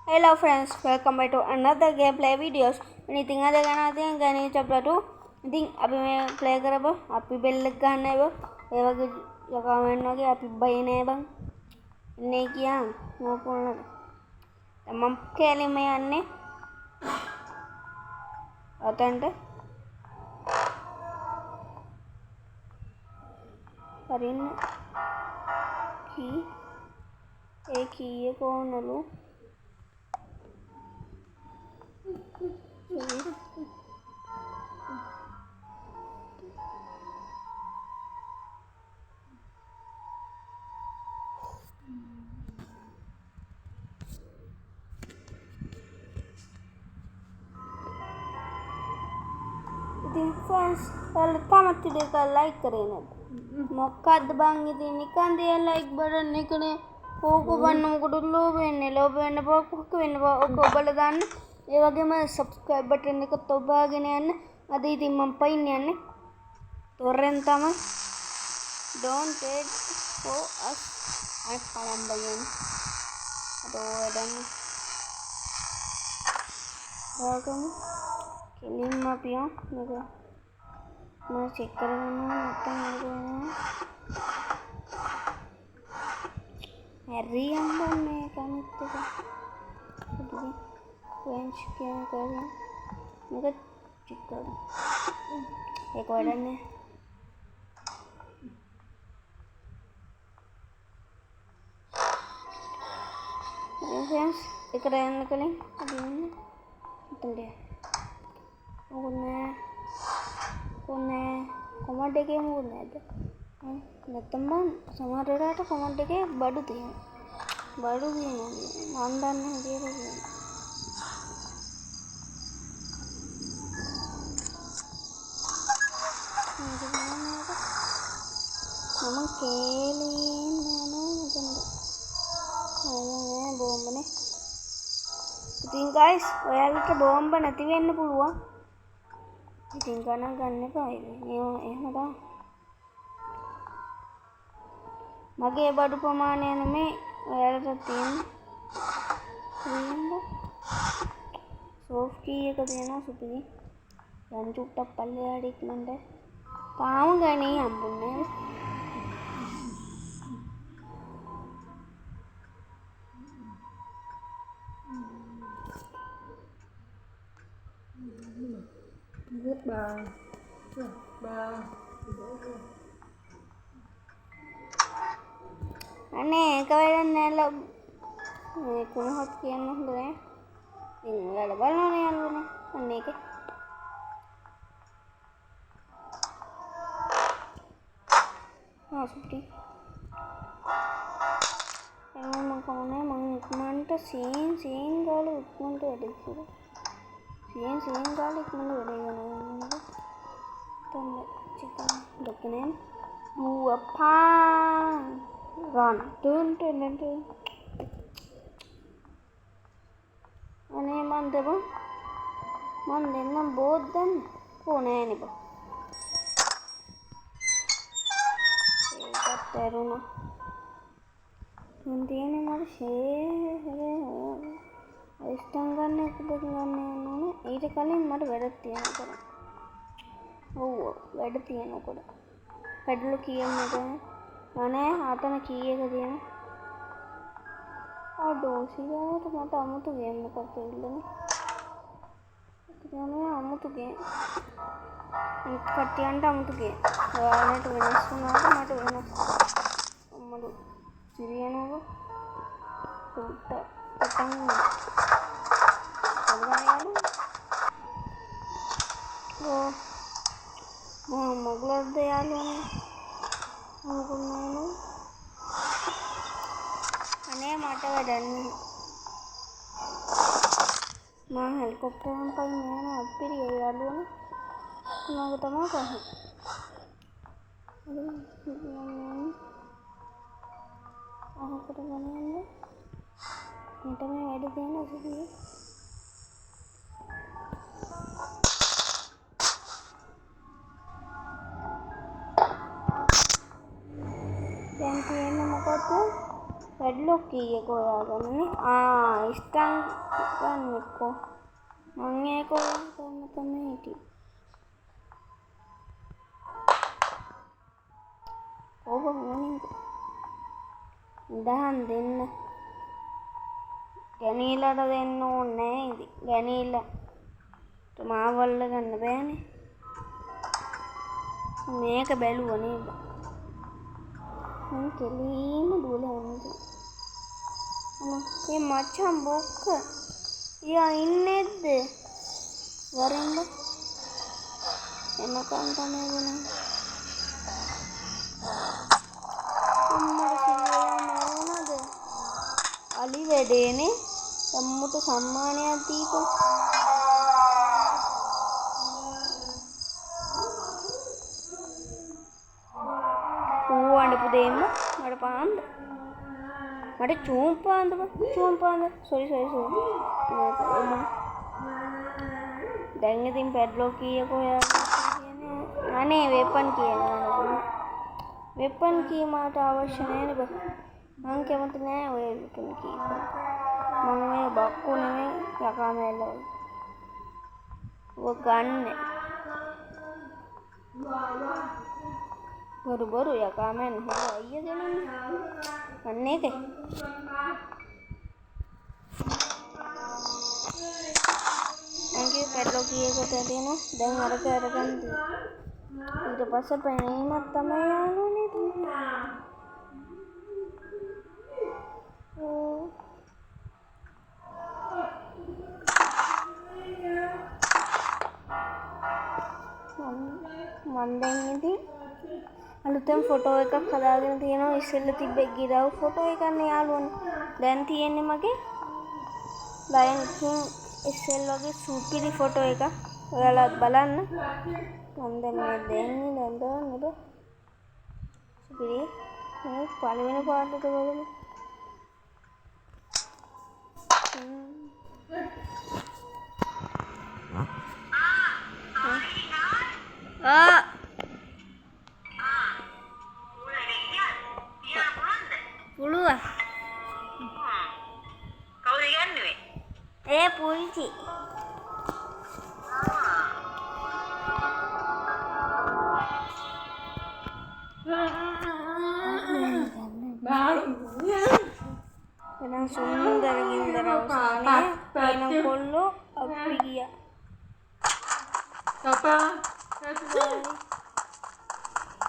Hello friends, welcome back to another gameplay videos. Ini tinggal dengan nanti yang gani coba tu. Nanti अभी मैं play कर अब अभी bell लगा है वो ये वाके जो कमेंट ना कि अभी बाई ने बंग नहीं किया वो पूर्ण तमाम खेले में अन्य अतंटे परिन की एक ही ये कौन लो फ्रेंड्स पहले थामत देखा लाइक करें ना मौका दबाएंगे तो निकाल दिया लाइक बटन निकले को बनने को लो बेने को बलदान ये वाके मैं सब्सक्राइब बटन निकल तो बागे ने अन्य अदी थी मंपाई ने अन्य तो रेंता में don't wait for us I found bayan तो एडन welcome किलिंग मापिया मेरे मैं चेक करना लगता है हैरी अंदर में काम इतना का फ्रेंच क्या कर रहा मेरे चेक कर एक वाला ने फ्रेंड्स एक रैन निकलें अभी हमने तुम दे कोने कमांडे के मुझे नतम्बन समारे रहा तो कमांडे के बाडू दिए मानदान नहीं दे रहे नमक केली नानो जंदे आया बॉम्ब ने इतिन गाइस ඔයාලට බෝම්බ නැති වෙන්න පුළුවන්. ඉතින් ගණන් ගන්න එපා. එහෙම තමයි. මගේ බඩු ප්‍රමාණය නෙමෙයි ඔයාලට තියෙන්නේ. සෝෆ්ට් කී එක දෙනවා සුපිරි. දැන් චුට්ටක් පල්ලෙහාට ඉක්මනට. තාම ගණේ හම්බුන්නේ නැහැ. අනේ ඒක වෙලන්නේ නැල මේ කුණහත් කියන්න හොඳ නෑ ඉතින් ඔයාලා බලනවනේ යන්නේ අන්න ඒකේ සුපිරි මම කොහොනේ මම ඉක්මනට සීන් ගාලා ඉක්මනට වැඩ කරා සීන් ගාලා ඉක්මනට වැඩ කරනවා තම චිකන් දොකනේ බුවපා run dun අනේ මන් දෙන්නම් බෝද්දන්න ඕනේ නේ බා ඒකත් ඇරුණා මන් තියෙන්නේ මට අයිස්ටන් ගන්න එකද ගන්න ඕනේ ඊට කලින් මට වැඩක් තියෙනවා කරන්න ඔව් වැඩ තියෙනවා කොට පැඩලු කියන්නද අනේ ආතන කී එක තියෙනවා ඩෝසියාට මට අමුතු ගේම් එකක් ඉල්ලන්නේ ඒක අමුතු ගේම් කට්ටියන්ට අමුතු ගේම් ඔයාලට වෙනස් වුණාට මට වෙනස් අම්මලු සිරියනෝ සුට්ට පටන් මොගලද යාළුවනේ මොගුන්නෝ අනේ මට වැඩන්නේ මම හෙලිකොප්ටරෙන් පයින් යන අපිරිය යාළුවනේ මම තමයි කහේ අහකට ගන්නේ මට මේ වැඩ දෙන්න සුදුයි දැන් තියෙන්නේ මොකද වැඩ පැඩ්ලොක් කීයක හොයාගන්නනේ. ස්ටන් ගන්නකෝ. මං ඒක හොයාගන්න තමයි හිටියේ. ඔබ මොනින්ද? දහන් දෙන්න. ගැනීලට දෙන්න ඕනේ නෑ ඉතින්. ගැනීලට මාවල්ල ගන්න බෑනේ. මේක බැලුවා නේද? මං කෙලීම දුවලා යන්නේ. මේ මචං බොක්ක. යා ඉන්නේද? වරෙන්ද? එනකන් තමයි වුණා. අලි වැඩේනේ. අම්මුට සම්මානයක් දීපන්. අඬපු දෙන්න මට පාන්ද. මට චූම් පාන්ද. සෝරි. දැන් ඉතින් පැඩ්ලොක් කීයක හොයාගන්න අනේ වෙපන් කියනවා. වෙපන් කී මාට අවශ්‍ය නැහැ නේද? මං කැමති නෑ ඔය වෙපන් කී. මං මේ බක්කු නෙමෙයි යකා මැල්ලෝ. ඔය ගන්න. බොරු යකා මැන් හොර අයියා දෙනන්නේ. අන්න ඒකයි. මගේ පැඩ්ලොක් කීයකට දෙනවා. දැන් අරක අරගන්න. ඊට පස්සේ පැනීමක් තමයි යන්නේ මන් දැන් ඉතින් අලුතෙන් ෆොටෝ එකක් හදාගෙන තියෙනවා. ඉස්සෙල්ලා තිබ්බ ගිරව් ෆොටෝ එකක් නේ යාළුවනේ. දැන් තියෙන්නේ මගේ ලයන් කිං ඉස්සෙල් වගේ සුපිරි ෆොටෝ එකක්. ඔයාලත් බලන්න. මම දැන් මේ දෙන්නේ නේද? සුපිරි. මේ පළවෙනි පාට එක බලමු. පුළුවන්. කවුද ගන්නෙ? පුංචි. එනම් සුන්දර ගින්දර අවසානයේ එනම් කොල්ලෝ අපි ගියා. Papa.